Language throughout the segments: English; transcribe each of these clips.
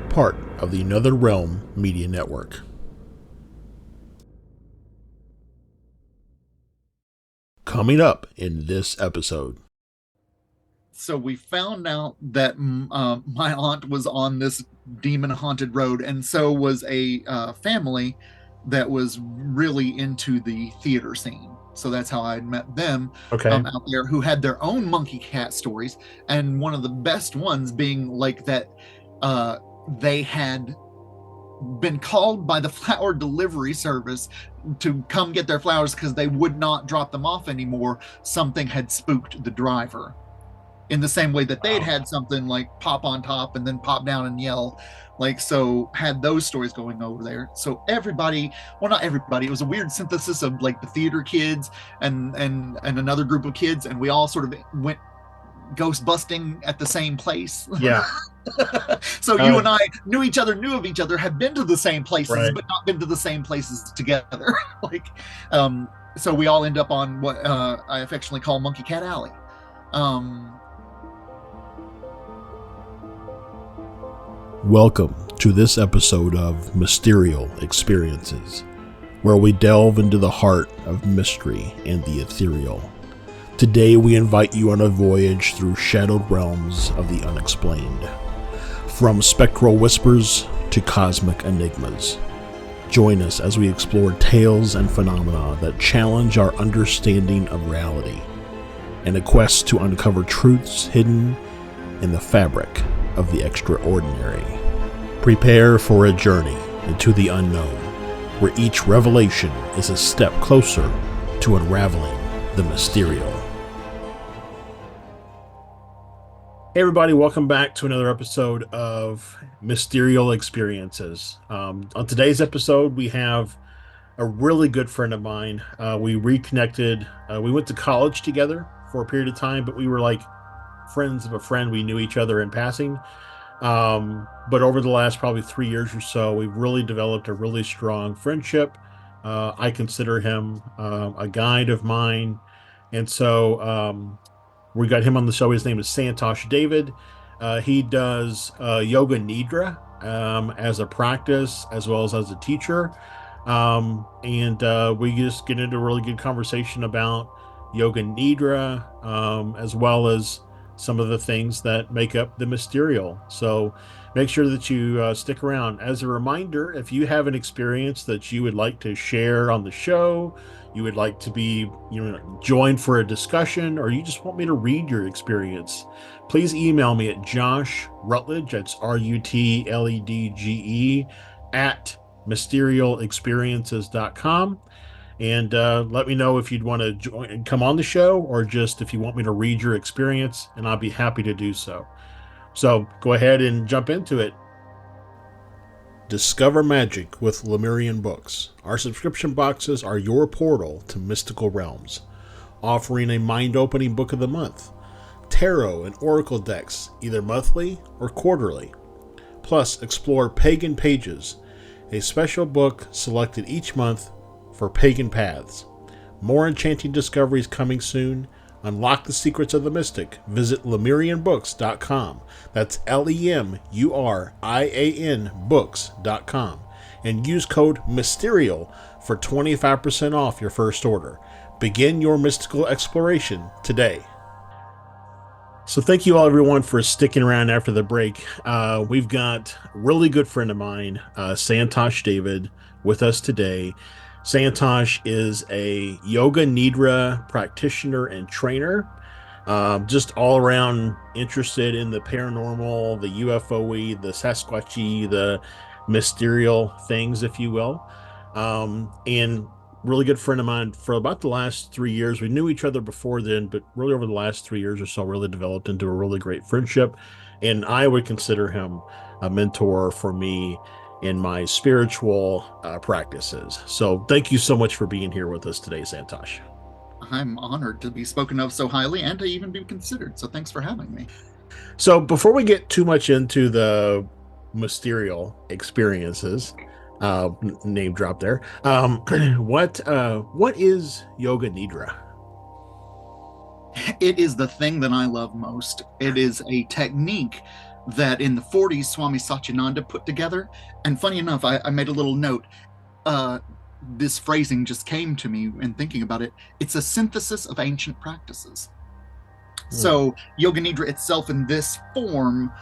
part of the Another Realm Media Network. Coming up in this episode. So we found out that my aunt was on this demon haunted road, and so was a family that was really into the theater scene. So that's how I met them Okay. out there, who had their own monkey cat stories, and one of the best ones being like that they had been called by the flower delivery service to come get their flowers because they would not drop them off anymore. Something had spooked the driver in the same way that they'd Wow. had something like pop on top and then pop down and yell, like, so had those stories going over there. So everybody, well, not everybody, it was a weird synthesis of like the theater kids and another group of kids, and we all sort of went ghost busting at the same place. Yeah. So you Uh, and I knew each other, knew of each other, had been to the same places, right. but not been to the same places together. like, so we all end up on what I affectionately call Monkey Cat Alley. Welcome to this episode of Mysterial Experiences, where we delve into the heart of mystery and the ethereal. Today we invite you on a voyage through shadowed realms of the unexplained. From spectral whispers to cosmic enigmas. Join us as we explore tales and phenomena that challenge our understanding of reality, in a quest to uncover truths hidden in the fabric of the extraordinary. Prepare for a journey into the unknown, where each revelation is a step closer to unraveling the mysterious. Hey everybody, welcome back to another episode of Mysterial Experiences. On today's episode, we have a really good friend of mine. We reconnected. We went to college together for a period of time, but we were like friends of a friend. We knew each other in passing. But over the last probably 3 years or so, we've really developed a really strong friendship. I consider him a guide of mine. And so we got him on the show. His name is Santosh David. He does Yoga Nidra as a practice as well as a teacher. And we just get into a really good conversation about Yoga Nidra as well as some of the things that make up the mysterial. So make sure that you stick around. As a reminder, if you have an experience that you would like to share on the show, you would like to be joined for a discussion, or you just want me to read your experience, please email me at Josh Rutledge, that's RUTLEDGE, at mysterialexperiences.com. And let me know if you'd want to join and come on the show, or just if you want me to read your experience, and I'll be happy to do so. So go ahead and jump into it. Discover magic with Lemurian Books. Our subscription boxes are your portal to mystical realms, offering a mind-opening book of the month, tarot and oracle decks, either monthly or quarterly. Plus, explore Pagan Pages, a special book selected each month for pagan paths. More enchanting discoveries coming soon. Unlock the secrets of the mystic. Visit lemurianbooks.com. That's LEMURIAN books.com. And use code MYSTERIAL for 25% off your first order. Begin your mystical exploration today. So thank you all, everyone, for sticking around after the break. We've got a really good friend of mine, Santosh David, with us today. Santosh is a Yoga Nidra practitioner and trainer, just all around interested in the paranormal, the UFO-y, the Sasquatchy, the mysterial things, if you will. And really good friend of mine for about the last 3 years. We knew each other before then, but really over the last 3 years or so, really developed into a really great friendship. And I would consider him a mentor for me in my spiritual practices. So thank you so much for being here with us today, Santosh. I'm honored to be spoken of so highly and to even be considered. So thanks for having me. So before we get too much into the mysterial experiences, name drop there. What is Yoga Nidra? It is the thing that I love most. It is a technique that in the 40s Swami Satyananda put together. And funny enough, I made a little note. Uh, this phrasing just came to me in thinking about it. It's a synthesis of ancient practices. Mm, So Yoga Nidra itself in this form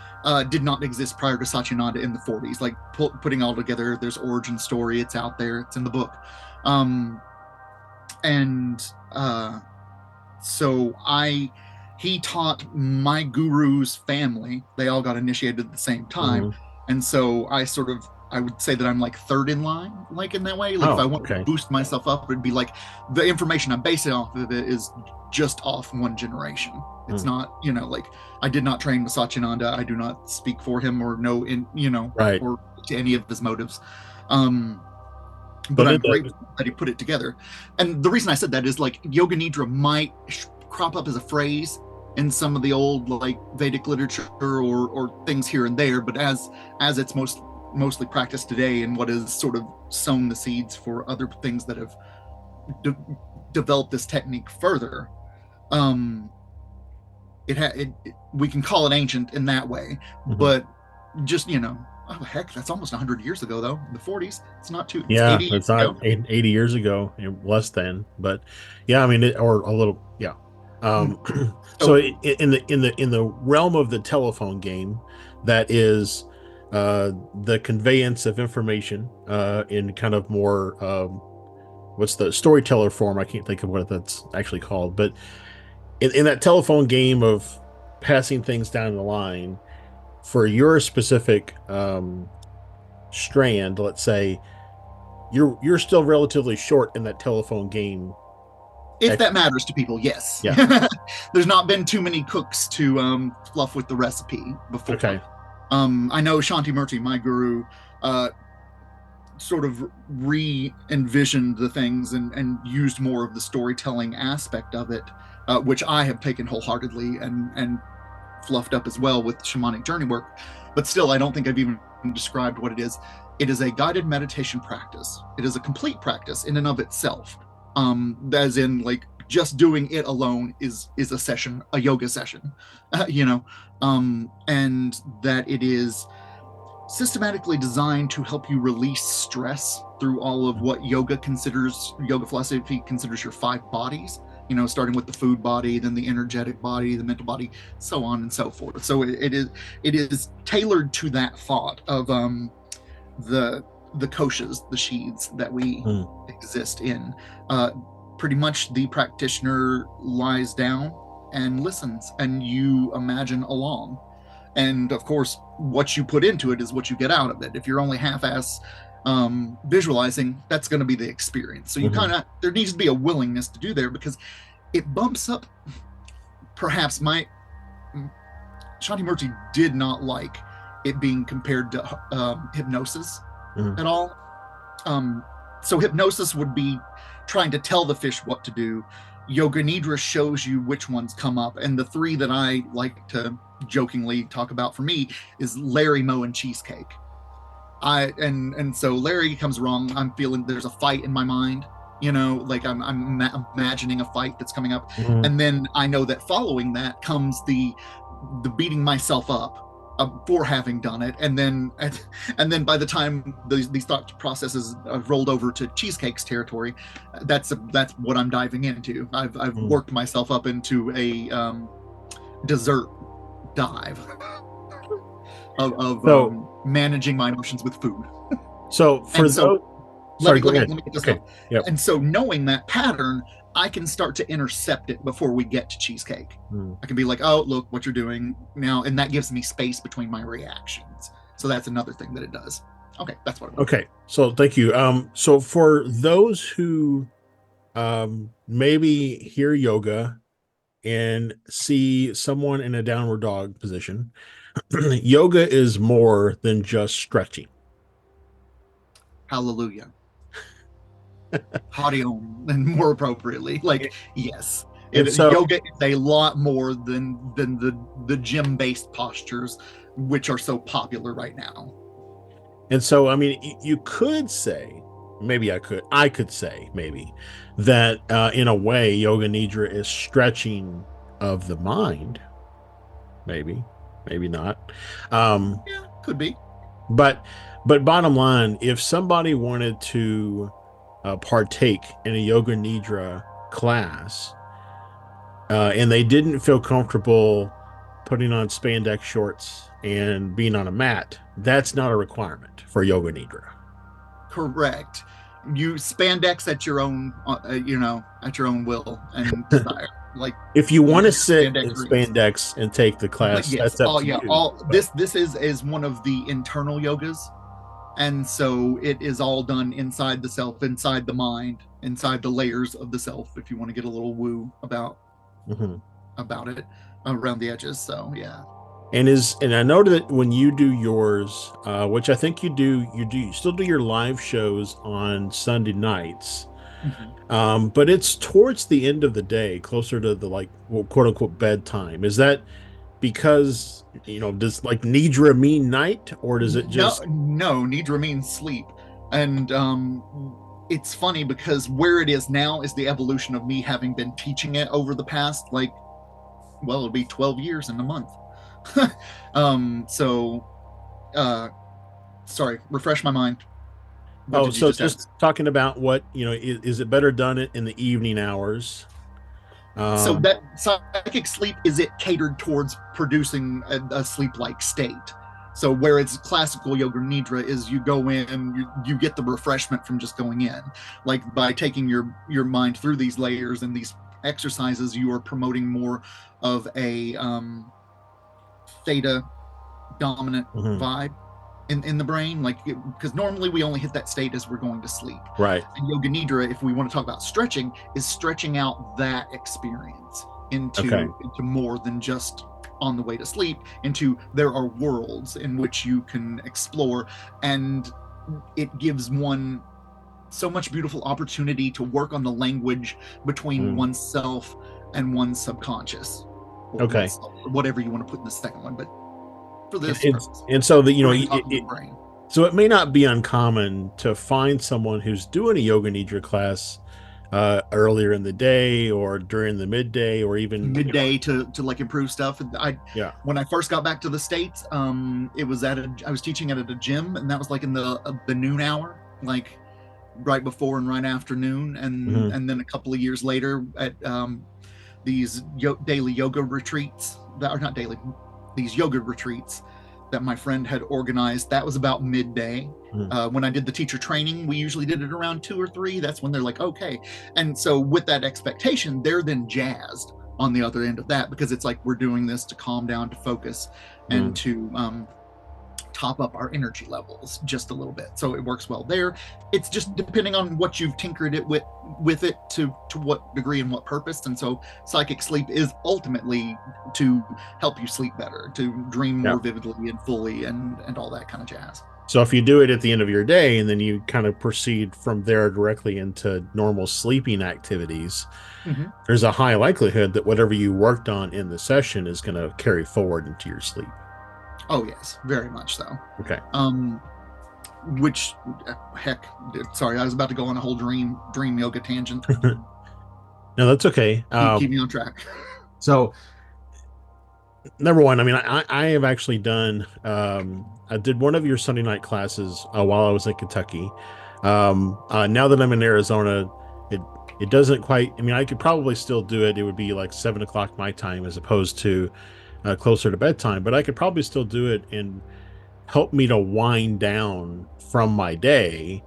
did not exist prior to Satyananda in the 40s. Like putting all together, there's origin story. It's out there. It's in the book. Um, and so he taught my guru's family. They all got initiated at the same time, mhm. and so I would say that I'm like third in line, like in that way. Like if I Oh, wanted to okay. boost myself up, it'd be like the information I'm basing off of it is just off one generation. It's Mm, not, like I did not train with Satyananda. I do not speak for him or know right. or to any of his motives. Um, but But I'm in the grateful that he put it together. And the reason I said that is like Yoga Nidra might crop up as a phrase in some of the old like Vedic literature or things here and there, but as it's mostly practiced today and what has sort of sown the seeds for other things that have de- developed this technique further, um, we can call it ancient in that way, mhm. but just oh heck, that's almost 100 years ago though. In the 40s, it's not too, it's Yeah, 80 years it's not ago. 80 years ago, less than, but yeah, I mean, or a little, yeah. Um, so So in the realm of the telephone game, that is the conveyance of information in kind of more what's the storyteller form? I can't think of what that's actually called, but in that telephone game of passing things down the line for your specific strand, let's say you're still relatively short in that telephone game. if that matters to people, yes. Yeah. There's not been too many cooks to fluff with the recipe before. Okay. I know Shanti Murti, my guru, uh, sort of re-envisioned the things and used more of the storytelling aspect of it, which I have taken wholeheartedly and fluffed up as well with shamanic journey work. But still, I don't think I've even described what it is. It is a guided meditation practice. It is a complete practice in and of itself. As in, like, just doing it alone is a session, a yoga session, and that it is systematically designed to help you release stress through all of what yoga philosophy considers your five bodies, starting with the food body, then the energetic body, the mental body, so on and so forth. So it is tailored to that thought of the koshas, the sheaths that we Mm, exist in. uh, Pretty much the practitioner lies down and listens, and you imagine along. And of course, what you put into it is what you get out of it. If you're only half-ass visualizing, that's going to be the experience. So you mhm, kind of, there needs to be a willingness to do there, because it bumps up. Perhaps my Shanti Murti did not like it being compared to hypnosis mhm, at all. um, so hypnosis would be trying to tell the fish what to do. Yoga Nidra shows you which ones come up, and the three that I like to jokingly talk about for me is Larry, Moe, and Cheesecake. And so Larry comes wrong. I'm feeling there's a fight in my mind. Like I'm imagining a fight that's coming up, mhm. and then I know that following that comes the beating myself up for having done it, and then by the time these thought processes rolled over to Cheesecake's territory, that's what I'm diving into. I've Mm. worked myself up into a dessert dive of So managing my emotions with food. so for And so those, let sorry, me go let me ahead. let me get this Okay. out. Yep. And so knowing that pattern, I can start to intercept it before we get to Cheesecake. Mm. I can be like, oh, look what you're doing now, and that gives me space between my reactions. So that's another thing that it does. Okay, that's what I wanted. Okay. So thank you. So for those who maybe hear yoga and see someone in a downward dog position, yoga is more than just stretching. Hallelujah. Hariom, and more appropriately, like yes, And so yoga is a lot more than the gym based postures which are so popular right now. I mean, you could say, maybe I could say maybe that in a way, yoga nidra is stretching of the mind, maybe. maybe not. Um, Yeah, could be. but bottom line, if somebody wanted to partake in a yoga nidra class, and they didn't feel comfortable putting on spandex shorts and being on a mat, that's not a requirement for yoga nidra. Correct. You spandex at your own, at your own will and desire. Like If you you want to have sit in spandex rings. spandex and take the But class, yes, that's up all to yeah, you. all But this is one of the internal yogas, and so it is all done inside the self, inside the mind, inside the layers of the self. If you want to get a little woo mhm. about it around the edges, so yeah. And I know that when you do yours, which I think you still do your live shows on Sunday nights. Mm-hmm. But it's towards the end of the day, closer to the like well, quote unquote bedtime. Is that because, does like Nidra mean night, or does it No, just no, Nidra means sleep, and it's funny because where it is now is the evolution of me having been teaching it over the past it'll be 12 years in a month. So uh sorry, refresh my mind. What oh, did you so just just ask? talking about what, is it better done in the evening hours? So Um, that psychic sleep, is it catered towards producing a sleep like state? So where it's classical yoga nidra is you go in, you get the refreshment from just going in, like by taking your mind through these layers and these exercises, you are promoting more of a theta dominant mhm, vibe in the brain, like because normally we only hit that state as we're going to sleep. right. And yoga nidra, if we want to talk about stretching, is stretching out that experience Okay. into more than just on the way to sleep, into there are worlds in which you can explore, and it gives one so much beautiful opportunity to work on the language between Mhm. oneself and one's subconscious, or Okay. oneself, or whatever you want to put in the second one. But for And, this and, purpose, and so that, we're going to talk on the brain. so it may not be uncommon to find someone who's doing a yoga nidra class earlier in the day or during the midday or even, Midday to like improve stuff. I yeah. When I first got back to the states, it was I was teaching at a gym, and that was like in the noon hour, like right before and right after noon, and Hmm. and then a couple of years later at these daily yoga retreats that are not daily, these yoga retreats that my friend had organized. That was about midday. Hmm. When I did the teacher training, we usually did it around 2 or 3. That's when they're like, okay. And so, with that expectation, they're then jazzed on the other end of that, because it's like we're doing this to calm down, to focus, and Hmm. to top up our energy levels just a little bit. So it works well there. It's just depending on what you've tinkered it with it to what degree and what purpose. And so psychic sleep is ultimately to help you sleep better, to dream Yeah. more vividly and fully, and all that kind of jazz. So if you do it at the end of your day and then you kind of proceed from there directly into normal sleeping activities, Mm-hmm. there's a high likelihood that whatever you worked on in the session is going to carry forward into your sleep. Oh yes, very much so. Okay. Um, which heck, sorry, I was about to go on a whole dream yoga tangent. No, that's okay. Keep me on track. So number one, I mean, I have actually done, I did one of your Sunday night classes while I was in Kentucky. Now that I'm in Arizona, it, it doesn't quite, I mean, I could probably still do it. It would be like 7 o'clock my time as opposed to closer to bedtime, but I could probably still do it and help me to wind down from my day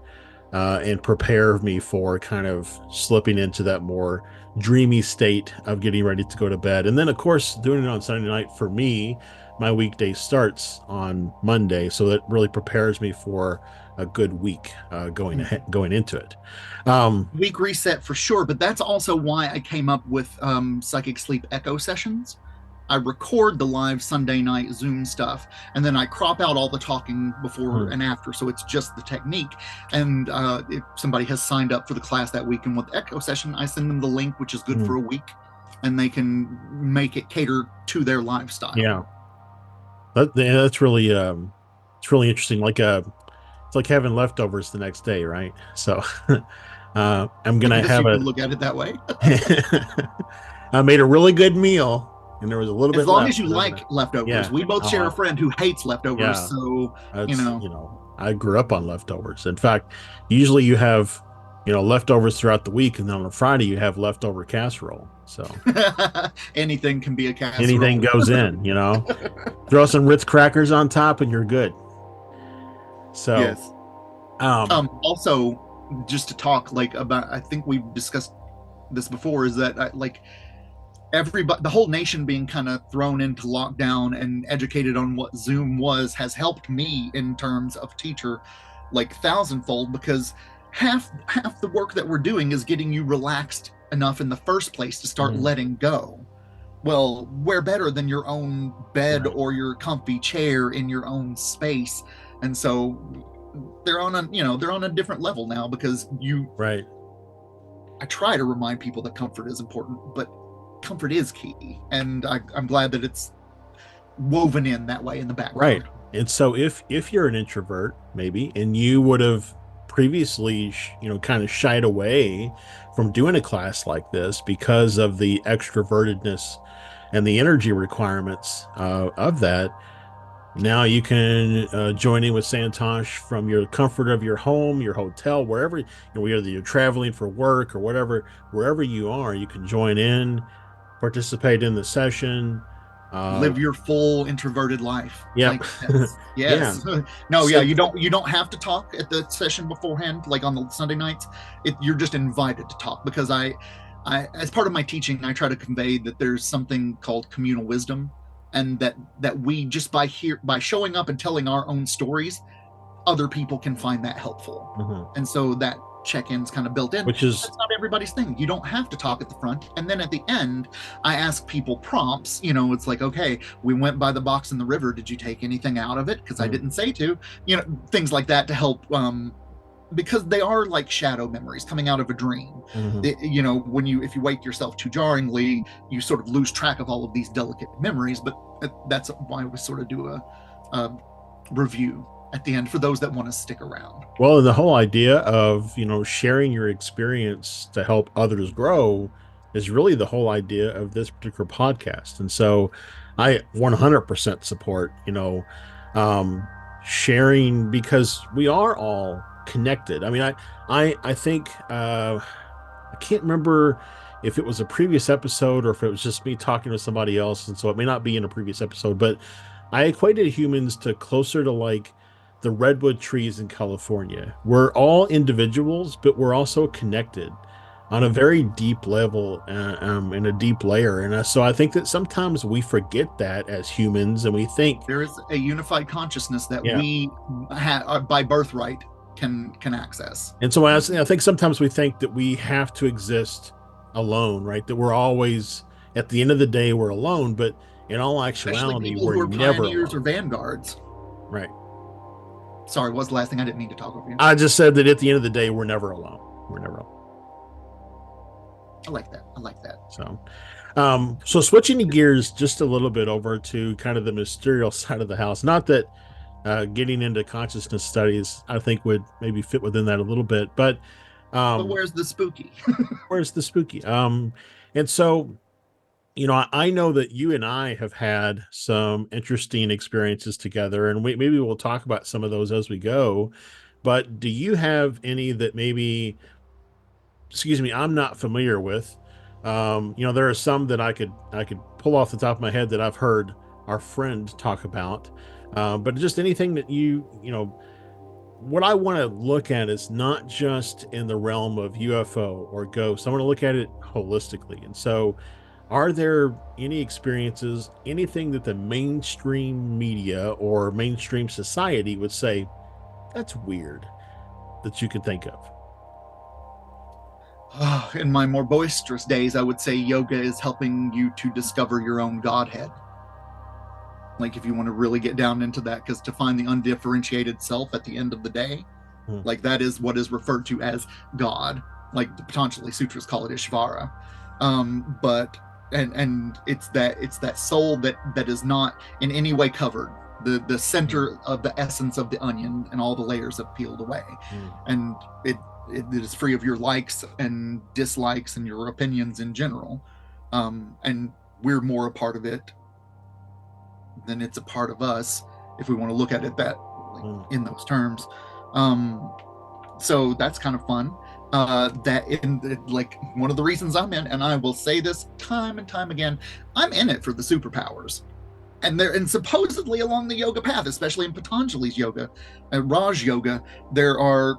and prepare me for kind of slipping into that more dreamy state of getting ready to go to bed. And then, of course, doing it on Sunday night for me, my weekday starts on Monday, so that really prepares me for a good week going into it. Um, Week reset for sure, but that's also why I came up with psychic sleep echo sessions. I record the live Sunday night Zoom stuff, and then I crop out all the talking before hmm, and after, so it's just the technique. And if somebody has signed up for the class that week and with echo session, I send them the link, which is good hmm, for a week, and they can make it cater to their lifestyle. yeah, that's really it's really interesting. It's like having leftovers the next day, right? So I'm I gonna guess have you a can look at it that way. I made a really good meal. and there was a little As bit long as left, you whatever that. like leftovers. Yeah. We both share a Oh, friend who hates leftovers, yeah. so you It's, know. I grew up on leftovers. In fact, usually you have, leftovers throughout the week, and then on a Friday you have leftover casserole. So Anything can be a anything casserole. goes in, throw some Ritz crackers on top and you're good. So, Yes. um, Also, just to talk like about, I think we've discussed this before, is that like everybody, the whole nation being kind of thrown into lockdown and educated on what Zoom was has helped me in terms of teacher like thousandfold, because half the work that we're doing is getting you relaxed enough in the first place to start mhm, letting go. Well, where better than your own bed right, or your comfy chair in your own space? And so they're on a different level now, because you right. I try to remind people that comfort is important, but comfort is key, and I'm glad that it's woven in that way in the Right. background. And so if you're an introvert, maybe, and you would have previously, kind of shied away from doing a class like this because of the extrovertedness and the energy requirements of that, now you can join in with Santosh from your comfort of your home, your hotel, wherever, whether you're traveling for work or whatever, wherever you are, you can join in, participate in the session. Uh, Live your full introverted life. yep. Like, yes, Yeah. yes. No, yeah, So, you don't have to talk at the session beforehand, like on the Sunday nights. You're just invited to talk, because I as part of my teaching, I try to convey that there's something called communal wisdom, and that we just by showing up and telling our own stories, other people can find that helpful. mhm. And so that check-in's kind of built in. Which is, That's not everybody's thing. You don't have to talk at the front. And then at the end, I ask people prompts. It's like, okay, we went by the box in the river. Did you take anything out of it? Because I mm, didn't say to. Things like that to help. Because they are like shadow memories coming out of a dream. mhm. When if you wake yourself too jarringly, you sort of lose track of all of these delicate memories. But that's why we sort of do a review at the end for those that want to stick around. Well, the whole idea of, sharing your experience to help others grow is really the whole idea of this particular podcast. And so I 100% support, um, sharing, because we are all connected. I mean, I think, I can't remember if it was a previous episode or if it was just me talking to somebody else. And so it may not be in a previous episode, but I equated humans to closer to like the redwood trees in California. We're all individuals, but we're also connected on a very deep level, in a deep layer. And so I think that sometimes we forget that as humans, and we think, There is a unified consciousness that yeah. we by birthright can access. And so I think sometimes we think that we have to exist alone, right? That we're always, at the end of the day, we're alone. But in all Especially actuality, people we're who are never pioneers or alone, vanguards. right? Sorry, what's the last thing? I didn't mean to talk over you. I just said that at the end of the day, we're never alone. We're never alone. I like that. I like that. So switching the gears just a little bit over to kind of the mysterious side of the house. Not that getting into consciousness studies, I think, would maybe fit within that a little bit, but But um, where's the spooky? where's the spooky? And so, I know that you and I have had some interesting experiences together, and maybe we'll talk about some of those as we go. But do you have any that maybe, excuse me, I'm not familiar with? There are some that I could pull off the top of my head that I've heard our friend talk about. But just anything that what I want to look at is not just in the realm of UFO or ghosts. I want to look at it holistically. And so, are there any experiences, anything that the mainstream media or mainstream society would say that's weird, that you can think of? In my more boisterous days, I would say yoga is helping you to discover your own godhead. Like, if you want to really get down into that, because to find the undifferentiated self at the end of the day, Hmm. like that is what is referred to as God. Like the Patanjali Sutras call it Ishvara. But and it's that soul that is not in any way covered. The Hmm. center of the essence of the onion, and all the layers have peeled away, Hmm. and it is free of your likes and dislikes and your opinions in general. And we're more a part of it than it's a part of us, if we want to look at it that, like, Mm. in those terms. Um, so that's kind of fun. That in like one of the reasons I'm in, and I will say this time and time again, I'm in it for the superpowers. And supposedly along the yoga path, especially in Patanjali's yoga, Raj yoga, there are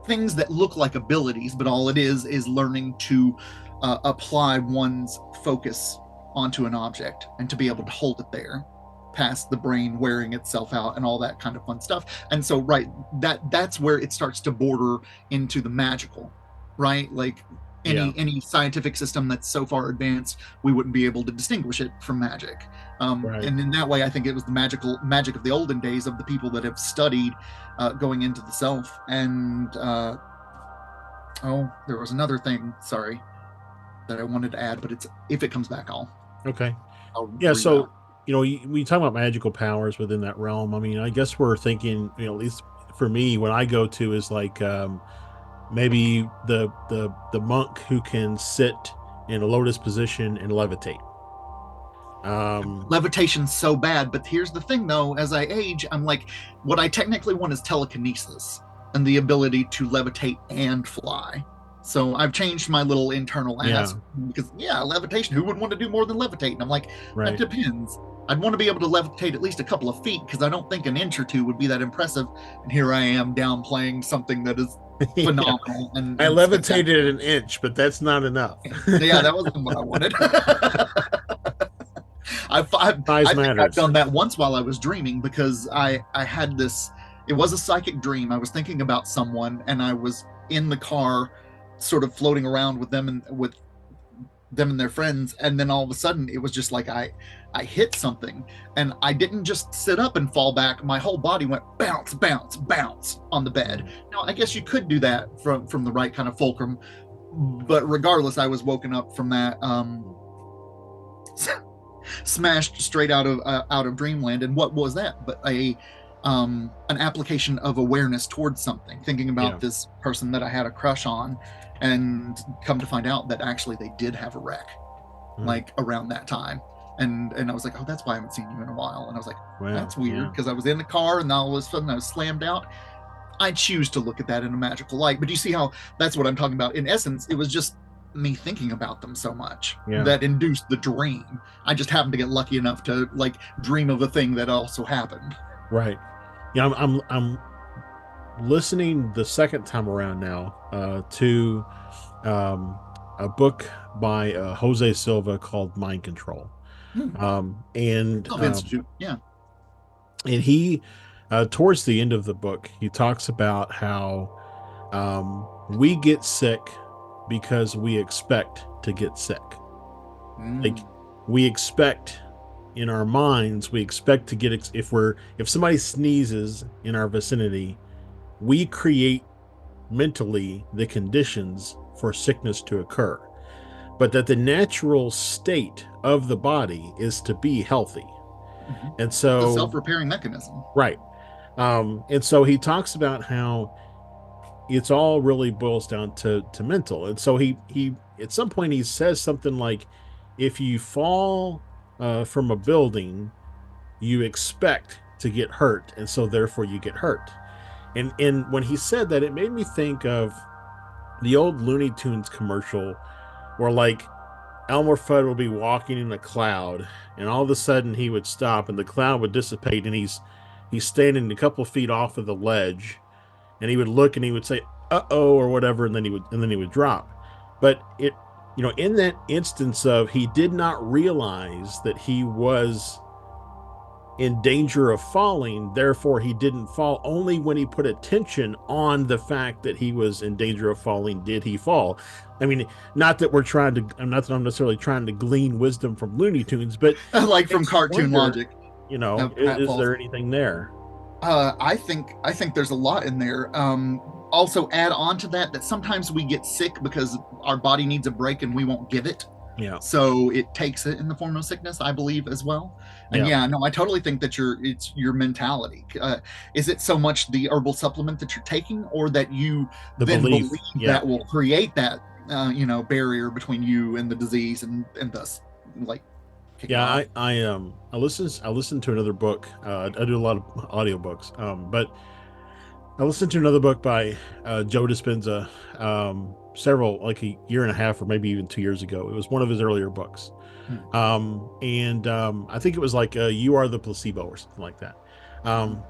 things that look like abilities, but all it is learning to apply one's focus onto an object and to be able to hold it there past the brain wearing itself out and all that kind of fun stuff. And so, right, that's where it starts to border into the magical, right? Like Yeah. any scientific system that's so far advanced, we wouldn't be able to distinguish it from magic. Right. And in that way, I think it was the magic of the olden days, of the people that have studied going into the self. And oh, there was another thing, sorry, that I wanted to add, but it's, if it comes back, Okay. I'll Yeah. read it So, out. we talk about magical powers within that realm. I mean, I guess we're thinking, at least for me, when I go to is like, maybe the monk who can sit in a lotus position and levitate. Um, Levitation's so bad, but here's the thing though, as I age, I'm like, what I technically want is telekinesis and the ability to levitate and fly. So I've changed my little internal yeah. ask, because yeah, levitation, who would want to do more than levitate? And I'm like, that Right. depends. I'd want to be able to levitate at least a couple of feet, because I don't think an inch or two would be that impressive. And here I am downplaying something that is Yeah. phenomenal I and levitated spectacular. an inch, but that's not enough. Yeah, that wasn't what I wanted. Size I think I've matters. done that once while I was dreaming, because I had this. It was a psychic dream. I was thinking about someone, and I was in the car, sort of floating around with them and their friends, and then all of a sudden it was just like I hit something, and I didn't just sit up and fall back. My whole body went bounce, bounce, bounce on the bed. Now I guess you could do that from the right kind of fulcrum, but regardless, I was woken up from that. Smashed straight out of dreamland. And what was that but a an application of awareness towards something, thinking Yeah. about this person that I had a crush on, and come to find out that actually they did have a wreck, Mm. like around that time. And I was like, oh, that's why I haven't seen you in a while. And I was like, Wow. that's weird, Yeah. because I was in the car and all of a sudden I was slammed out. I choose to look at that in a magical light. But you see how that's what I'm talking about. In essence, it was just me thinking about them so much Yeah. that induced the dream. I just happened to get lucky enough to like dream of a thing that also happened. Right. Yeah. I'm listening the second time around now to um, a book by Jose Silva called Mind Control. Hmm. Um, and Love um, Institute. Yeah. and he, towards the end of the book, he talks about how we get sick because we expect to get sick. Like Mm. we expect in our minds, we expect to get if somebody sneezes in our vicinity, we create mentally the conditions for sickness to occur, but that the natural state of the body is to be healthy. Mm-hmm. And It's a so, self-repairing mechanism. right. And so he talks about how it's all really boils down to mental. And so he at some point he says something like, if you fall from a building, you expect to get hurt, and so therefore you get hurt. And when he said that, it made me think of the old Looney Tunes commercial where like Elmer Fudd would be walking in a cloud, and all of a sudden he would stop, and the cloud would dissipate, and he's standing a couple feet off of the ledge, and he would look and he would say "uh oh" or whatever, and then he would drop. But in that instance of he did not realize that he was in danger of falling, therefore he didn't fall. Only when he put attention on the fact that he was in danger of falling did he fall. I mean, not that we're trying to, I'm not that I'm necessarily trying to glean wisdom from Looney Tunes, but Like from makes you cartoon wonder, logic is pratfalls. there anything there? I think there's a lot in there. Also, add on to that sometimes we get sick because our body needs a break and we won't give it. Yeah. So it takes it in the form of sickness, I believe, as well. And Yeah. yeah, no, I totally think that it's your mentality. Is it so much the herbal supplement that you're taking, or that you The then belief. believe Yeah. that will create that barrier between you and the disease, and thus like kick it Yeah, off. I listened to another book. I do a lot of audiobooks. But I listened to another book by Joe Dispenza, several, like a year and a half or maybe even 2 years ago. It was one of his earlier books. Mm, And I think it was like You Are the Placebo or something like that. mhm. Um,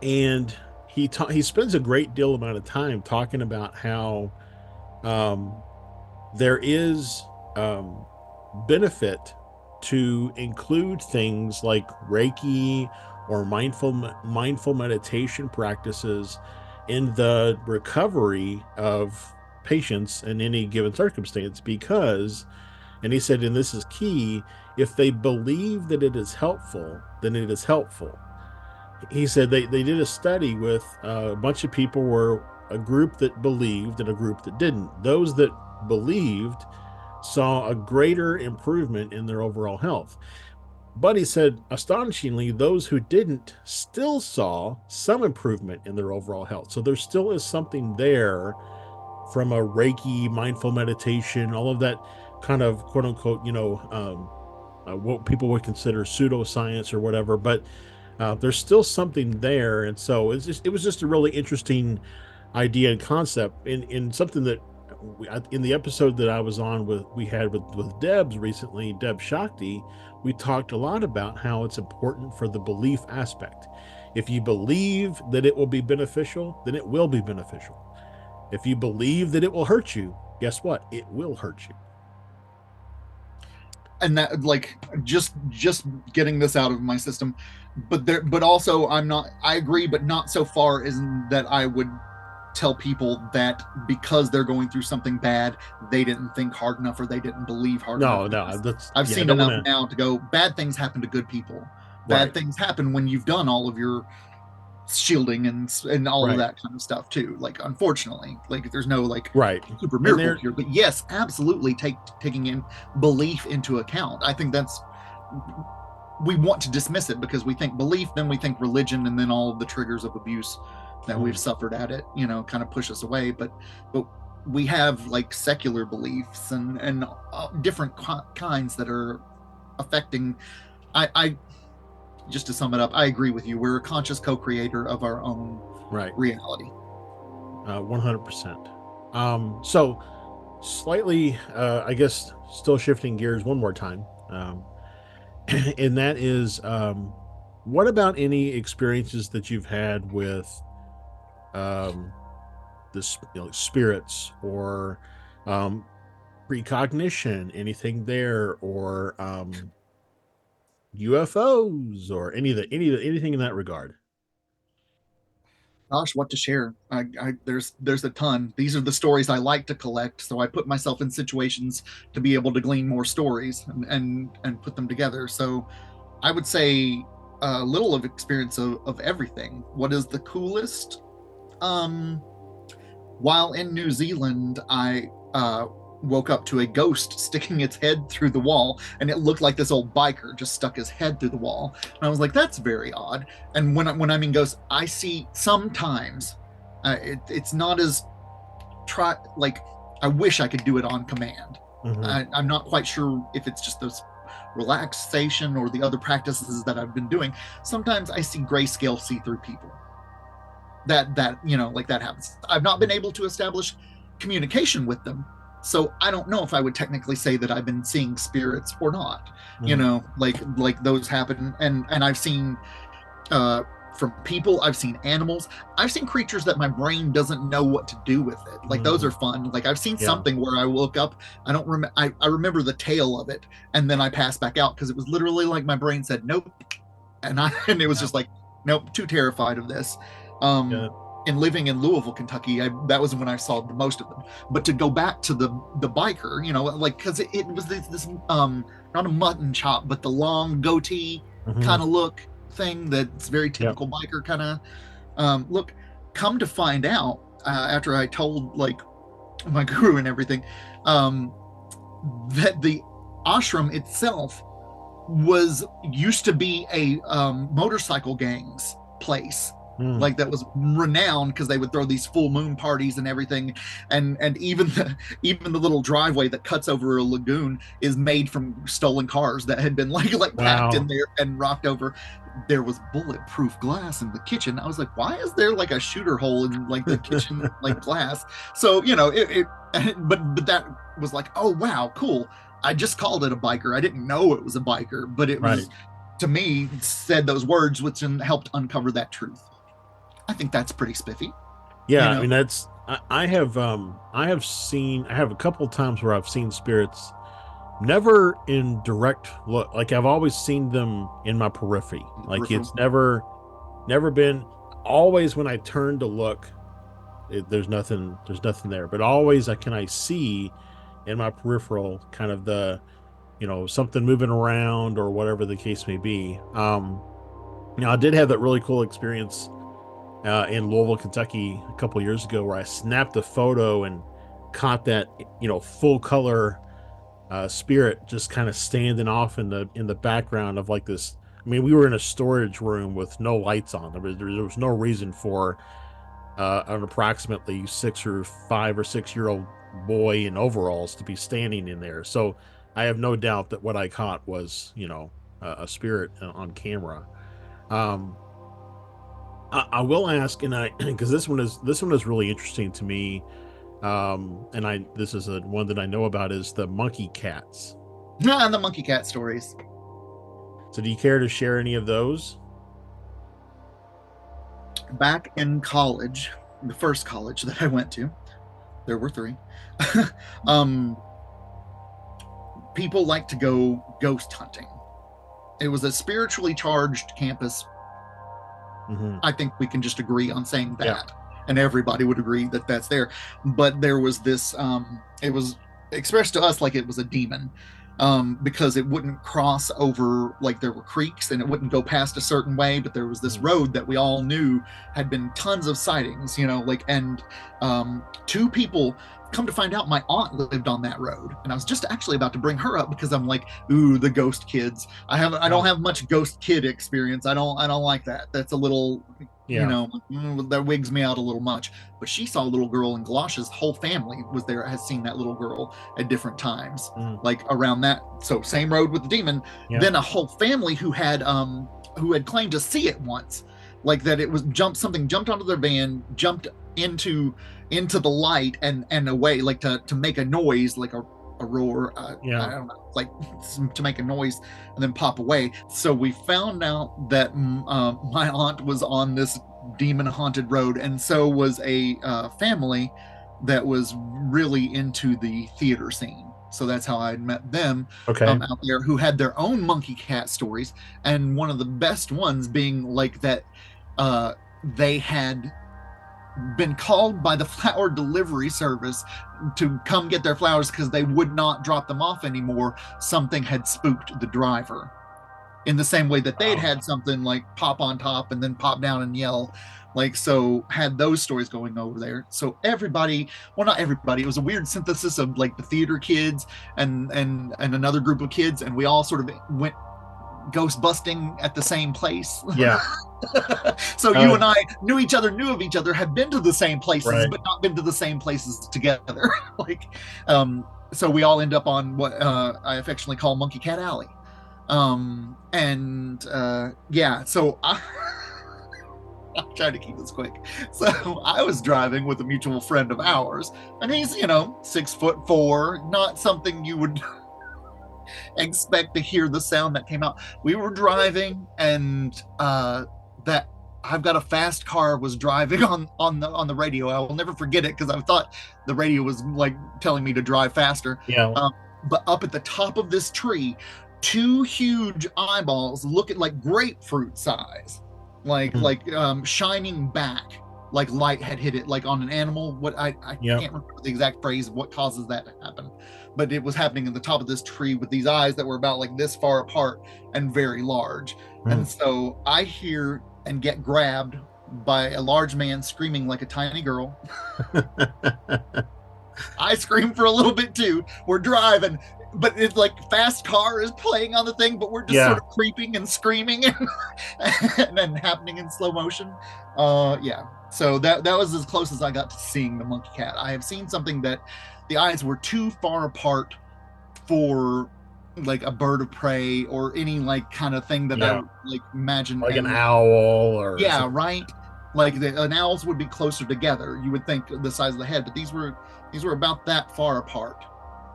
and he spends a great deal amount of time talking about how um, there is benefit to include things like Reiki or mindful meditation practices in the recovery of patients in any given circumstance because, and he said, and this is key, if they believe that it is helpful, then it is helpful. He said they did a study with a bunch of people where a group that believed and a group that didn't. Those that believed saw a greater improvement in their overall health. But he said, astonishingly, those who didn't still saw some improvement in their overall health. So there still is something there from a Reiki, mindful meditation, all of that kind of quote unquote, what people would consider pseudoscience or whatever. But there's still something there, and so it was just a really interesting idea and concept in something that in the episode that I was on with we had with Debs recently, Deb Shakti, we talked a lot about how it's important for the belief aspect. If you believe that it will be beneficial, then it will be beneficial. If you believe that it will hurt you, guess what? It will hurt you. And that, like, just getting this out of my system, but also I agree, but not so far as that I would tell people that because they're going through something bad, they didn't think hard enough or they didn't believe hard enough, No, no, because that's I've yeah. I seen don't want enough to. now to go, bad things happen to good people. Bad Right, things happen when you've done all of your shielding and all of right, that kind of stuff too. Like, unfortunately, like, there's no like right, super and miracle there, here, but yes, absolutely taking in belief into account. I think that's, we want to dismiss it because we think belief, then we think religion, and then all of the triggers of abuse that we've mm, suffered at it, kind of push us away. But we have like secular beliefs and different kinds that are affecting. I just to sum it up, I agree with you. We're a conscious co-creator of our own right, reality. 100%. So slightly, I guess, still shifting gears one more time, and that is, what about any experiences that you've had with um, spirits or um, precognition, anything there, or UFOs, or anything in that regard? Gosh, what to share? There's a ton. These are the stories I like to collect, so I put myself in situations to be able to glean more stories and put them together. So I would say a little of experience of everything. What is the coolest? Um, while in New Zealand, I woke up to a ghost sticking its head through the wall, and it looked like this old biker just stuck his head through the wall. And I was like, "That's very odd." And when I mean ghosts, I see sometimes it's not as try like I wish I could do it on command. Hmm. I'm not quite sure if it's just this relaxation or the other practices that I've been doing. Sometimes I see grayscale see through people, that like that happens. I've not been able to establish communication with them, so I don't know if I would technically say that I've been seeing spirits or not. Hmm. Like those happen, and I've seen uh from people, I've seen animals, I've seen creatures that my brain doesn't know what to do with it. Like, those Hmm. are fun. Like, I've seen Yeah. something where I woke up, I don't remember, I remember the tail of it, and then I passed back out because it was literally like my brain said nope, and it was Yeah. just like, nope, too terrified of this. Um, Yeah. and living in Louisville, Kentucky, that was when I saw the most of them. But to go back to the biker, like, because it was this not a mutton chop, but the long goatee Hmm. kind of look thing that's very Yeah. typical biker kind of look. Come to find out, after I told like my guru and everything, um, that the ashram itself was used to be a motorcycle gangs place. Mm. like that was renowned because they would throw these full moon parties and everything, and even the little driveway that cuts over a lagoon is made from stolen cars that had been like packed in Wow. there and rocked over. There was bulletproof glass in the kitchen. I was like, why is there like a shooter hole in like the kitchen like glass? So but that was like, oh wow, cool. I just called it a biker. I didn't know it was a biker, but it Right. was, to me, said those words which helped uncover that truth. I think that's pretty spiffy, you Yeah, I know. mean I have a couple of times where I've seen spirits, never in direct look. Like I've always seen them in my periphery. In the Like peripheral. it's never been, always when I turn to look, there's nothing there. But always I see in my peripheral kind of the, something moving around or whatever the case may be. I did have that really cool experience in Louisville, Kentucky, a couple years ago, where I snapped a photo and caught that, full color spirit just kind of standing off in the background of like this. I mean, we were in a storage room with no lights on. There was no reason for an approximately 6 or 5 or 6 year old boy in overalls to be standing in there. So I have no doubt that what I caught was, a spirit on camera. Um, I will ask, and I because this one is really interesting to me. And I this is a one that I know about, is the monkey cats. And the monkey cat stories. So do you care to share any of those? Back in college, the first college that I went to, there were three. um, People like to go ghost hunting. It was a spiritually charged campus. Hmm. I think we can just agree on saying Yeah. that, and everybody would agree that that's there. But there was this. It was expressed to us like it was a demon, because it wouldn't cross over, like there were creeks and it wouldn't go past a certain way. But there was this Mhm. road that we all knew had been tons of sightings, like, and two people. Come to find out, my aunt lived on that road, and I was just actually about to bring her up because I'm like, ooh, the ghost kids. I Yeah. don't have much ghost kid experience. I don't like that. That's a little, Yeah. that wigs me out a little much. But she saw a little girl, and Galosha's whole family was there, has seen that little girl at different times, Mhm. like around that. So same road with the demon. Yeah. Then a whole family who had claimed to see it once, like that it was something jumped onto their van, jumped into the light and away, like to make a noise, like a roar. I Yeah. don't know, like to make a noise and then pop away. So we found out that my aunt was on this demon haunted road, and so was a family that was really into the theater scene. So that's how I met them, Okay. out there, who had their own monkey cat stories, and one of the best ones being like that. Uh, they had been called by the flower delivery service to come get their flowers because they would not drop them off anymore. Something had spooked the driver, in the same way that they'd Wow. had something like pop on top and then pop down and yell. Like, so had those stories going over there. So everybody, well, not everybody, it was a weird synthesis of like the theater kids and another group of kids, and we all sort of went ghost busting at the same place. Yeah. So you Uh, and I knew of each other, had been to the same places, right. but not been to the same places together. Like, so we all end up on what I affectionately call Monkey Cat Alley. And yeah, so I'm trying to keep this quick. So I was driving with a mutual friend of ours, and he's 6'4", not something you would expect to hear the sound that came out. We were driving, and that I've got a fast car was driving on the radio. I will never forget it because I thought the radio was like telling me to drive faster. Yeah. Um, but up at the top of this tree, two huge eyeballs looking like grapefruit size, Mhm. shining back, like light had hit it, like on an animal. I Yep. can't remember the exact phrase of what causes that to happen, but it was happening in the top of this tree with these eyes that were about like this far apart and very large. And Mhm. so I hear and get grabbed by a large man screaming like a tiny girl. I scream for a little bit too. We're driving. but it's like fast car is playing on the thing, but we're just sort Yeah, of creeping and screaming and then happening in slow motion. Yeah. So that was as close as I got to seeing the monkey cat. I have seen something that the eyes were too far apart for like a bird of prey or any like kind of thing that I yeah, would like imagine. like an And owl or yeah, something. right. Like an owls would be closer together. You would think the size of the head, but these were about that far apart,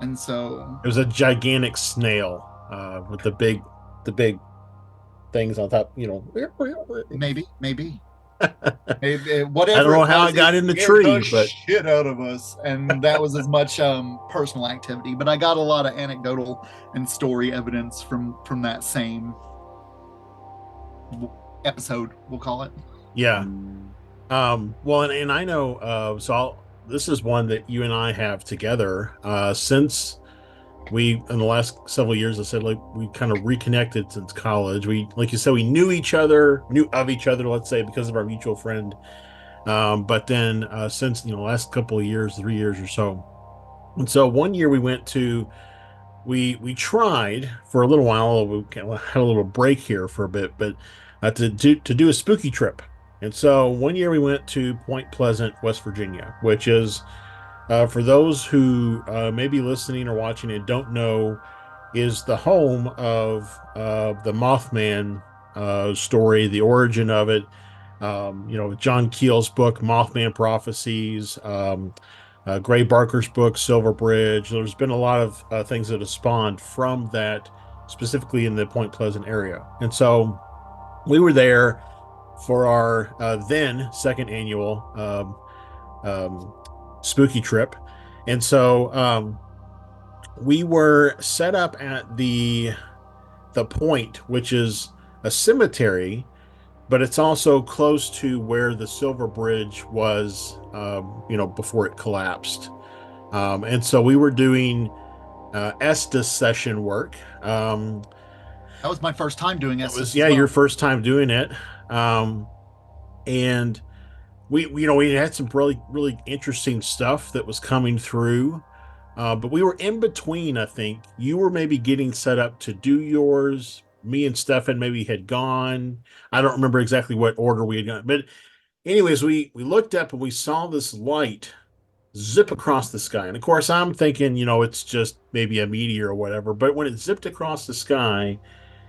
and so It was a gigantic snail with the big things on top. maybe I don't whatever it know how I was, it got in the scared tree, the but shit out of us, and that was as much personal activity. But I got a lot of anecdotal and story evidence from that same episode, we'll call it. yeah. Well, and I know. This is one that you and I have together. Since we in the last several years, I said like we kind of reconnected since college. We, like you said, we knew of each other, let's say, because of our mutual friend. But then since the last couple of years, 3 years or so, and so one year we tried for a little while. We kind of had a little break here for a bit, but to do a spooky trip. And so one year we went to Point Pleasant, West Virginia, which is for those who may be listening or watching and don't know, is the home of the Mothman story, the origin of it. John Keel's book, Mothman Prophecies, Gray Barker's book, Silver Bridge. There's been a lot of things that have spawned from that, specifically in the Point Pleasant area. And so we were there for our then second annual um, spooky trip. And so we were set up at the point, which is a cemetery, but it's also close to where the Silver Bridge was, before it collapsed. And so we were doing Estes session work. That was my first time doing It was, Estes as yeah, your well. first time doing it. Um, and we had some really, really interesting stuff that was coming through. But we were in between, I think. You were maybe getting set up to do yours. Me and Stefan maybe had gone. I don't remember exactly what order we had gone. But anyways, we looked up and we saw this light zip across the sky. And of course, I'm thinking, it's just maybe a meteor or whatever. But when it zipped across the sky,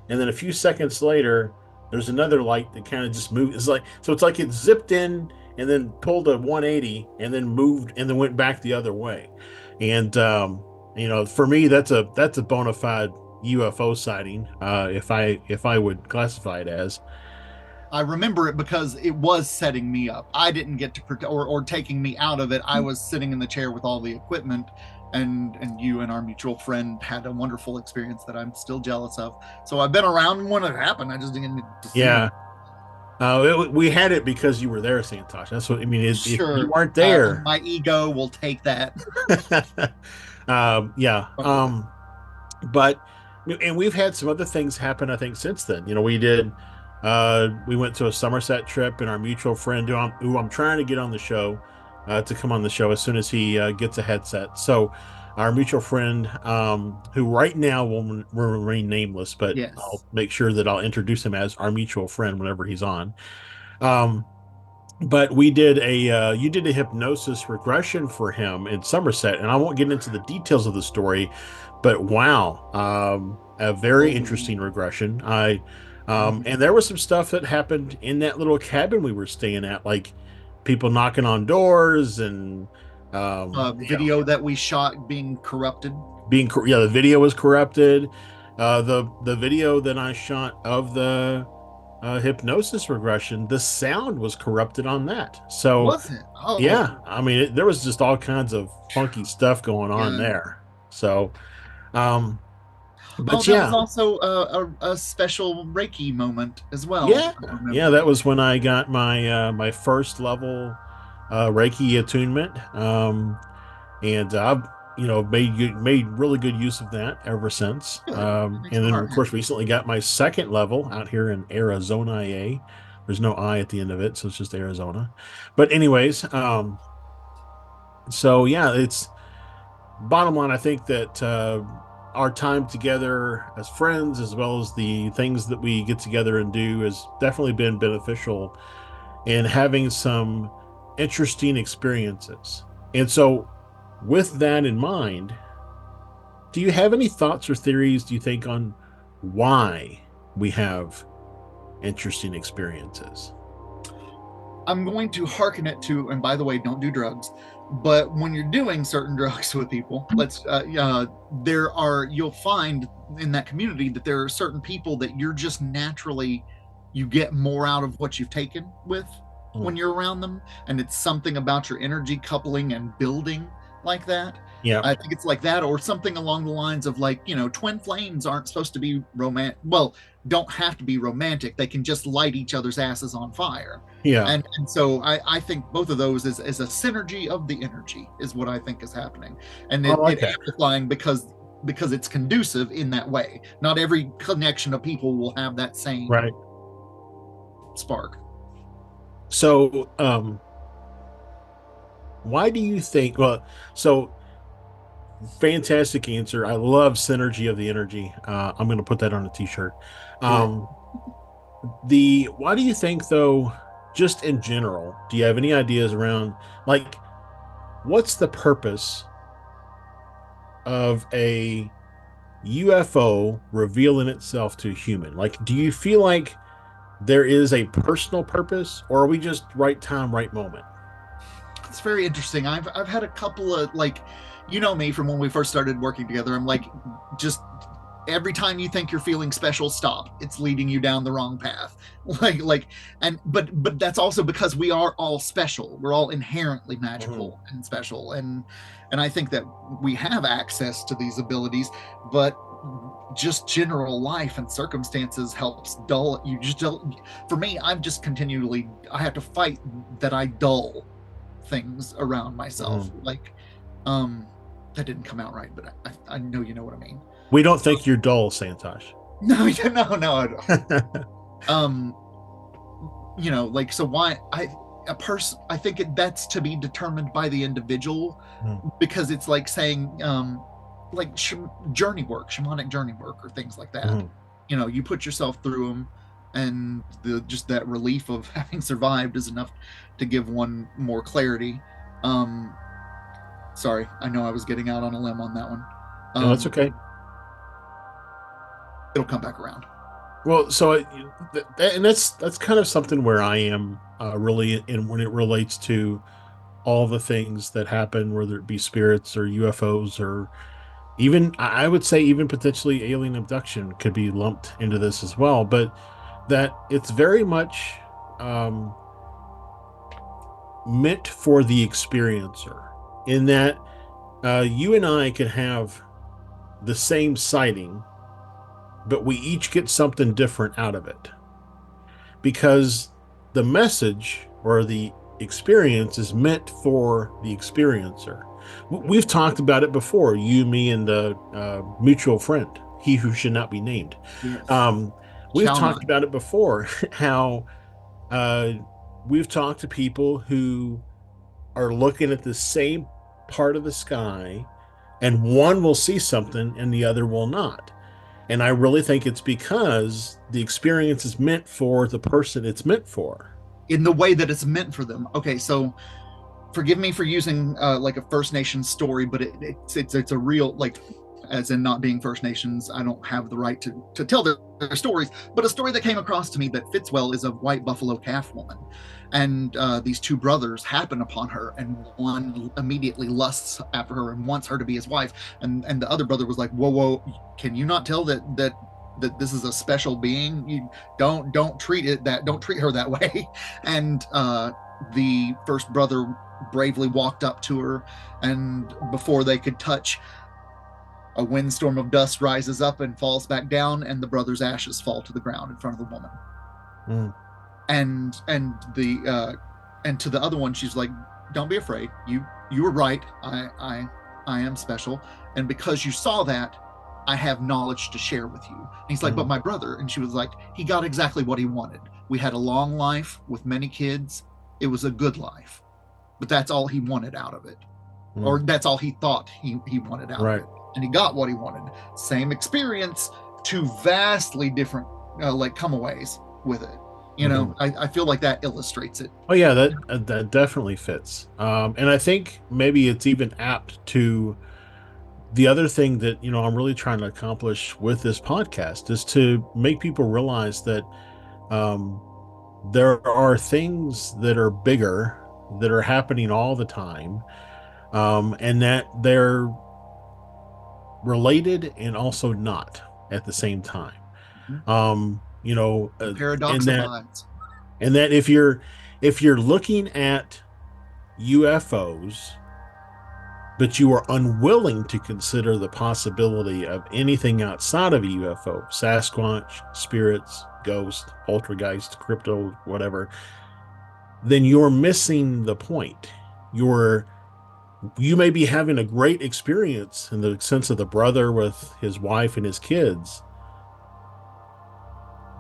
and then a few seconds later, there's another light that kind of just moved. It's like it zipped in and then pulled a 180 and then moved and then went back the other way. And for me, that's a bona fide UFO sighting, if I would classify it as. I remember it because it was setting me up. I didn't get to or taking me out of it. I was sitting in the chair with all the equipment, and you and our mutual friend had a wonderful experience that I'm still jealous of. So I've been around when it happened. I just didn't get to see Yeah. it. We had it because you were there, Santosh. That's what I mean. If you Sure, weren't there, my ego will take that. yeah. But and we've had some other things happen, I think, since then. We went to a Somerset trip, and our mutual friend who I'm trying to get on the show, to come on the show as soon as he gets a headset. So our mutual friend, who right now will remain nameless, but I'll Yes, make sure that I'll introduce him as our mutual friend whenever he's on. Um, but you did a hypnosis regression for him in Somerset, and I won't get into the details of the story, but wow, a very oh, interesting regression. And mhm. there was some stuff that happened in that little cabin we were staying at, like people knocking on doors and Video that we shot being corrupted. yeah, the video was corrupted. The video that I shot of the hypnosis regression, the sound was corrupted on that. So, Was it? Oh, yeah, I mean, there was just all kinds of funky stuff going on yeah. there. So, um, Oh, but that was yeah, also a special Reiki moment as well, yeah, if I yeah, remember. that was when I got my first level Reiki attunement. And I've made really good use of that ever since. Good. That makes And my then heart of course happy. recently got my second level out here in Arizona. There's no I at the end of it, so it's just Arizona. But anyways, so yeah, it's bottom line. I think that our time together as friends, as well as the things that we get together and do, has definitely been beneficial in having some interesting experiences. And so, with that in mind, do you have any thoughts or theories, do you think, on why we have interesting experiences? I'm going to hearken it to, and by the way, don't do drugs. But when you're doing certain drugs with people, you'll find in that community that there are certain people that you're just naturally, you get more out of what you've taken with when Mm. you're around them. And it's something about your energy coupling and building like that. Yeah. I think it's like that, or something along the lines of like, twin flames aren't supposed to be romantic. Well, don't have to be romantic. They can just light each other's asses on fire. Yeah. And so I think both of those is a synergy of the energy is what I think is happening. And I like it that. amplifying because it's conducive in that way. Not every connection of people will have that same Right. spark. So, why do you think? Well, so fantastic answer. I love synergy of the energy. I'm going to put that on a t-shirt. Great. Um, the why do you think though? Just in general, do you have any ideas around like what's the purpose of a UFO revealing itself to a human? Like, do you feel like there is a personal purpose, or are we just right time, right moment? It's very interesting. I've had a couple of like, me from when we first started working together. I'm like, just every time you think you're feeling special, stop. It's leading you down the wrong path. But that's also because we are all special. We're all inherently Mhm. magical and special, and I think that we have access to these abilities, but just general life and circumstances helps dull you. Just don't. For me, I'm just continually, I have to fight that I dull things around myself. Mhm. Like, um, that didn't come out right, but I know you know what I mean. We don't think you're dull, Santosh. No, no, no. Um, like, so why a person, I think that's to be determined by the individual, Mhm. because it's like saying, like journey work, shamanic journey work, or things like that. Mhm. You put yourself through them, and just that relief of having survived is enough to give one more clarity. Um, Sorry, I know I was getting out on a limb on that one. No, that's Um, okay. it'll come back around. Well, so and that's kind of something where I am really in when it relates to all the things that happen, whether it be spirits or UFOs or even I would say even potentially alien abduction could be lumped into this as well. But that it's very much um, meant for the experiencer, in that you and I could have the same sighting, but we each get something different out of it because the message or the experience is meant for the experiencer. We've talked about it before, you, me, and the mutual friend, he who should not be named. Yes. Um, we've Shall talked not. about it before, how uh, we've talked to people who are looking at the same part of the sky, and one will see something and the other will not. And I really think it's because the experience is meant for the person it's meant for. In the way that it's meant for them. Okay, so forgive me for using like a First Nations story, but it's a real, like, as in not being First Nations, I don't have the right to tell their stories. But a story that came across to me that fits well is a white buffalo calf woman, and these two brothers happen upon her, and one immediately lusts after her and wants her to be his wife, and the other brother was like, "Whoa, whoa, can you not tell that this is a special being? You don't treat it that don't treat her that way." And the first brother bravely walked up to her, and before they could touch, a windstorm of dust rises up and falls back down, and the brother's ashes fall to the ground in front of the woman. Mm, And to the other one, she's like, "Don't be afraid. You were right. I am special, and because you saw that, I have knowledge to share with you." And he's like, "But mm, my brother," and she was like, "He got exactly what he wanted. We had a long life with many kids. It was a good life, but that's all he wanted out of it, or mm. that's all he thought he wanted out of Right. it." and he got what he wanted. Same experience, two vastly different like comeaways with it. Mhm. I feel like that illustrates it. Oh yeah, that definitely fits. And I think maybe it's even apt to the other thing that, I'm really trying to accomplish with this podcast is to make people realize that um, there are things that are bigger that are happening all the time, and that they're related and also not at the same time. Mhm. The And paradox that abides. if you're looking at UFOs, but you are unwilling to consider the possibility of anything outside of a UFO, Sasquatch, spirits, ghost, poltergeist, crypto, whatever, then you're missing the point. You're you may be having a great experience in the sense of the brother with his wife and his kids,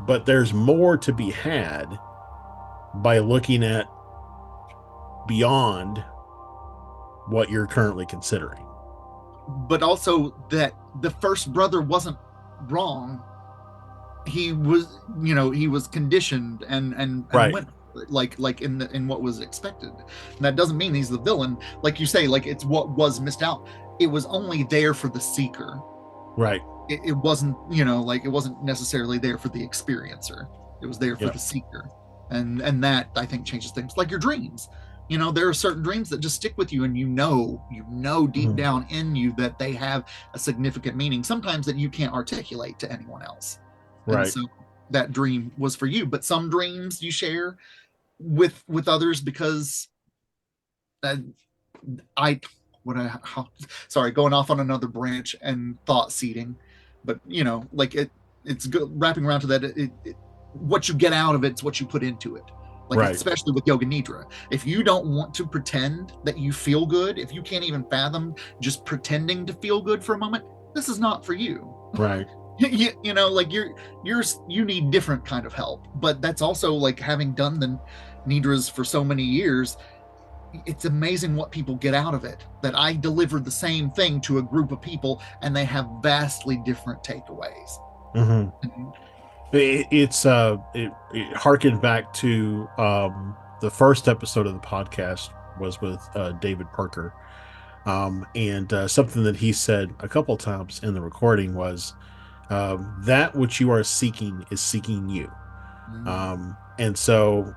but there's more to be had by looking at beyond what you're currently considering. But also that the first brother wasn't wrong. He was, he was conditioned and Right, went like in what was expected. And that doesn't mean he's the villain. Like you say, like it's what was missed out. It was only there for the seeker. right. It wasn't, like it wasn't necessarily there for the experiencer. It was there for Yep. the seeker. And that I think changes things. Like your dreams. There are certain dreams that just stick with you, and you know deep Mhm. down in you that they have a significant meaning, sometimes that you can't articulate to anyone else. And Right. so that dream was for you. But some dreams you share with others because uh, I what I how, sorry, going off on another branch and thought seeding, but like it's good wrapping around to that. What you get out of it's what you put into it. Like Right. especially with Yoga Nidra, if you don't want to pretend that you feel good, if you can't even fathom just pretending to feel good for a moment, this is not for you. Right. Like you need different kind of help. But that's also like having done the Nidras for so many years, it's amazing what people get out of it. That I delivered the same thing to a group of people and they have vastly different takeaways. Hmm. It harkened back to the first episode of the podcast was with David Parker, and something that he said a couple times in the recording was that which you are seeking is seeking you. Mm. And so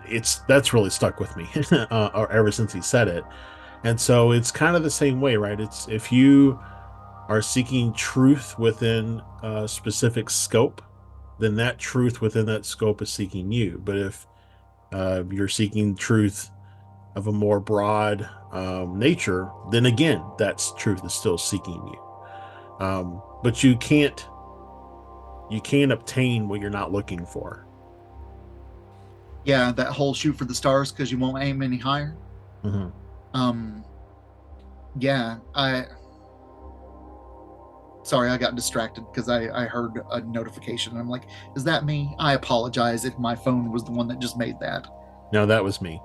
it's that's really stuck with me or ever since he said it. And so it's kind of the same way, right? It's if you are seeking truth within a specific scope, then that truth within that scope is seeking you. But if you're seeking truth of a more broad nature, then again, that's truth is still seeking you. But you can't obtain what you're not looking for. Yeah, that whole shoot for the stars because you won't aim any higher. Hmm. Um, yeah, I sorry, I got distracted because I heard a notification and I'm like, is that me? I apologize if my phone was the one that just made that. Now that was me.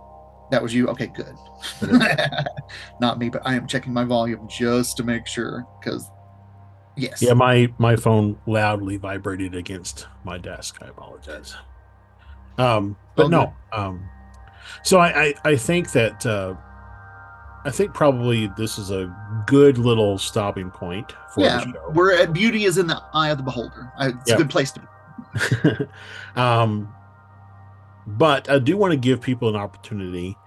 That was you. Okay, good. Yep. Not me, but I am checking my volume just to make sure because Yeah, yes, my phone loudly vibrated against my desk. I apologize. But all good. no. So I think that I think probably this is a good little stopping point for the Yeah, show. we're at beauty is in the eye of the beholder. It's a Yep. good place to be. um, but I do want to give people an opportunity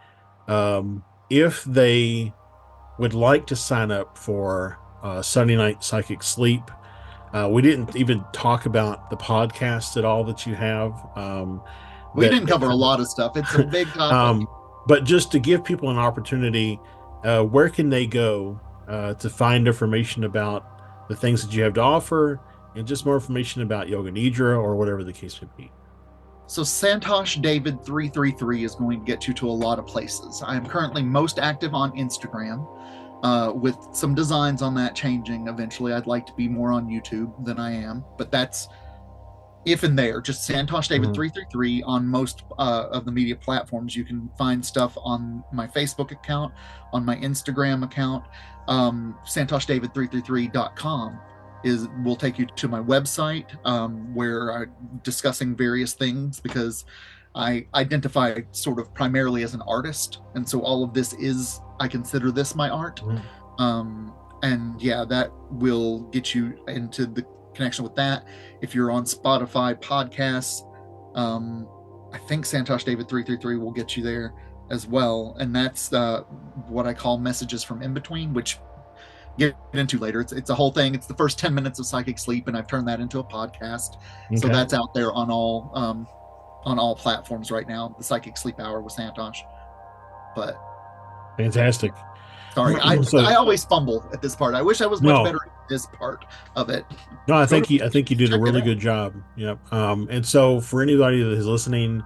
if they would like to sign up for Sunday Night Psychic Sleep. We didn't even talk about the podcast at all that you have. We That didn't that cover a kind lot of stuff. It's a big of, topic. but just to give people an opportunity, where can they go to find information about the things that you have to offer, and just more information about Yoga Nidra or whatever the case may be? So Santosh David 333 is going to get you to a lot of places. I am currently most active on Instagram, with some designs on that changing eventually. I'd like to be more on YouTube than I am, but that's if and there, just Santosh David Mhm. 333 on most of the media platforms. You can find stuff on my Facebook account, on my Instagram account. SantoshdAvid333.com is will take you to my website, where I'm discussing various things, because I identify sort of primarily as an artist, and so all of this is, I consider this my art. Mhm. um, and yeah, that will get you into the connection with that. If you're on Spotify podcasts, um, I think Santosh David 333 will get you there as well. And that's what I call messages from in between, which get into later. It's a whole thing. It's the first 10 minutes of psychic sleep, and I've turned that into a podcast. So Okay. that's out there on all platforms right now. The Psychic Sleep Hour with Santosh. But Fantastic. sorry, I So always fumble at this part. I wish I was much better no, at this part of it. no, I Go to think you did a check it really out. good job. Yep. And so for anybody that is listening,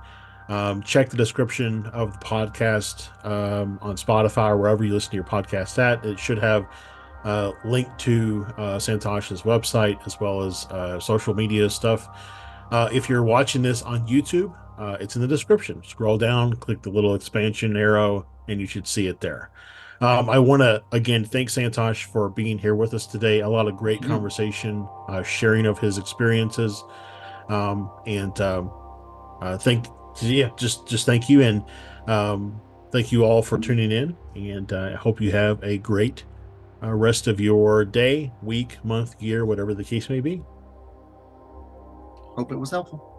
check the description of the podcast on Spotify or wherever you listen to your podcast at. It should have link to Santosh's website as well as social media stuff. If you're watching this on YouTube, it's in the description. Scroll down, click the little expansion arrow, and you should see it there. I want to again thank Santosh for being here with us today. A lot of great You. conversation, sharing of his experiences, and thank yeah, just thank you and thank you all for tuning in. And I hope you have a great rest of your day, week, month, year, whatever the case may be. Hope it was helpful.